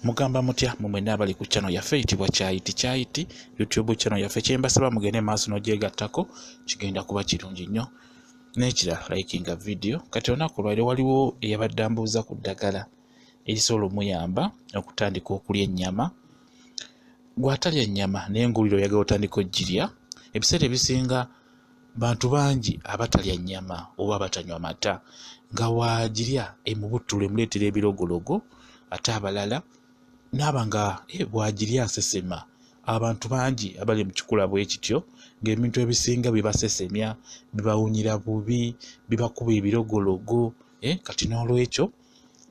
Mugamba mutya mumwena abali ku channel yaffe eyitibwa Kyayiti YouTube channel yaffe kyembasaba mugende maaso n'ogyegattako kigenda kuba kirungi nnyo n'ekira likinga video. Kati olunaku lwaleero waliwo eyabadde ambuuza ku ddagala erisobola omuyamba okutandika okulya ennyama. Gw'atalya ennyama naye nguliro oyagala otandika ogirya. Ebiseera ebisinga bantu bangi abatalya nnyama oba abatanywa mata nga waagirya emubuttule emuleetera ebirogologo, ate abalala naba nga bwagirya asesema. Abantu bangi abali mu kikula bwe kityo ng'ebintu ebisinga bibasesemya, bibawunyira bubi, bibakuba ebirogologo. Kati n'olwekyo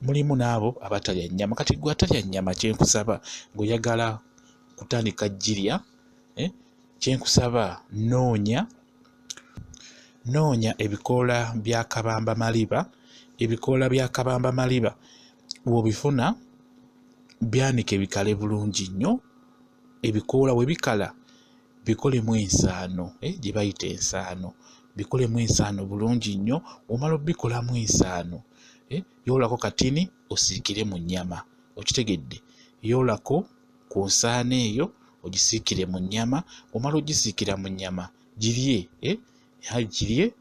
mulimu n'abo abatalya nnyama. Kati gwe atalya nnyama kyenkusaba ng'oyagala kutandika girya, kyenkusaba noonya ebikoola bya kabamba maliba. Ebikoola bya kabamba maliba bw'obifuna byanike bikale bulungi nnyo. Ebikoola bwe bikala bikolemu ensaano, gye bayita ensaano, bikolemu ensaano bulungi nnyo. Omala obikolamu ensaano, yoolako katini osiikire mu nnyama. Okitegedde? Yoolako ku nsaano eyo ogisiikire mu nnyama. Omala ogisiikira mu nnyama girye, girye,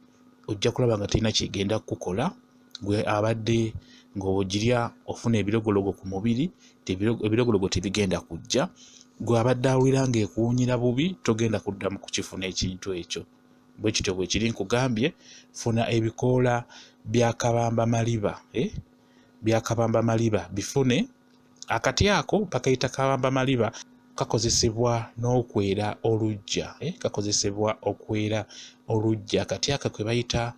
ojja kulaba nga terina kyegenda kukola. Gwe abadde ng'ogirya ofuna ebirogologo ku mubiri, ebirogologo tebigenda kujja. Gwe abadde awulira ng'ekuwunyira bubi togenda kuddamu kukifuna ekintu ekyo. Bwe kityo bwe kiri, nkugambye funa ebikoola bya kabamba maliba, bya kabamba maliba bifune. Akati ako bakayita kabamba maliba, kakozesebwa n'okwera oluggya, kakozesebwa okwera oluggya. Akati ako kwe bayita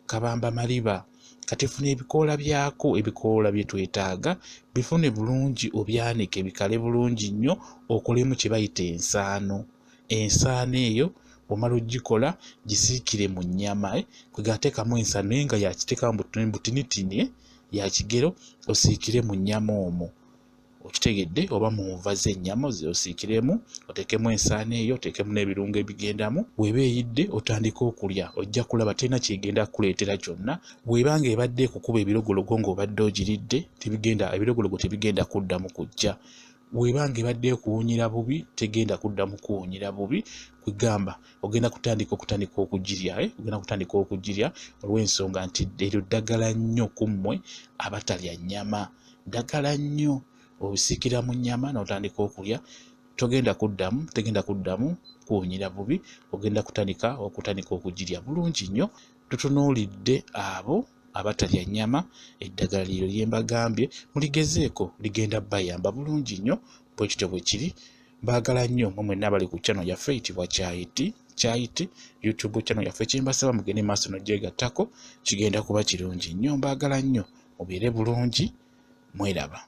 kabamba maliba. Kati funa ebikoola byako, ebikoola bye twetaaga bifune bulungi, obyanike bikale bulungi nnyo, okolemu kye bayita ensaano. Ensaano eyo omala ogikola gisiikire mu nnyama, kwegateekamu ensaano naye nga yakiteekamu butinitini ya kigero, osiikire mu nnyama omwo. Okitegedde? Oba mu nva z'ennyama osiikiremu, oteekemu ensaano eyo, oteekemu n'ebirungo ebigendamu. Bw'eba eyidde otandika okulya, ojja kulaba terina kyegenda kukuleetera kyonna. Bw'eba ng'ebadde ekukuba ebirogologo ng'obadde ogiridde, ebirogologo tebigenda kuddamu kujja. Bw'eba ng'ebadde ekuwunyira bubi, tegenda kuddamu kuwunyira bubi. Kwegamba ogenda kutandika okugirya, ogenda kutandika okugirya olw'ensonga nti eryo ddagala nnyo ku mmwe abatalya nnyama. Ddagala nnyo. Obisiikira mu nnyama n'otandika okulya, tegenda kuddamu kuwunyira bubi. Ogenda kutandika okugirya bulungi nnyo. Tutunuulidde abo abatalya nnyama, eddagala lyo lye mbagambye muligezeeko, ligenda bayamba bulungi nnyo. Bwe kityo bwe kiri. Baagala nnyo mmwe mwenna abali ku channel yaffe eyitibwa Kyayiti YouTube channel yaffe. Kyembasaba mugende maaso n'ogyegattako, kigenda kuba kirungi nnyo. Mbaagala nnyo, mubeere bulungi, mweraba.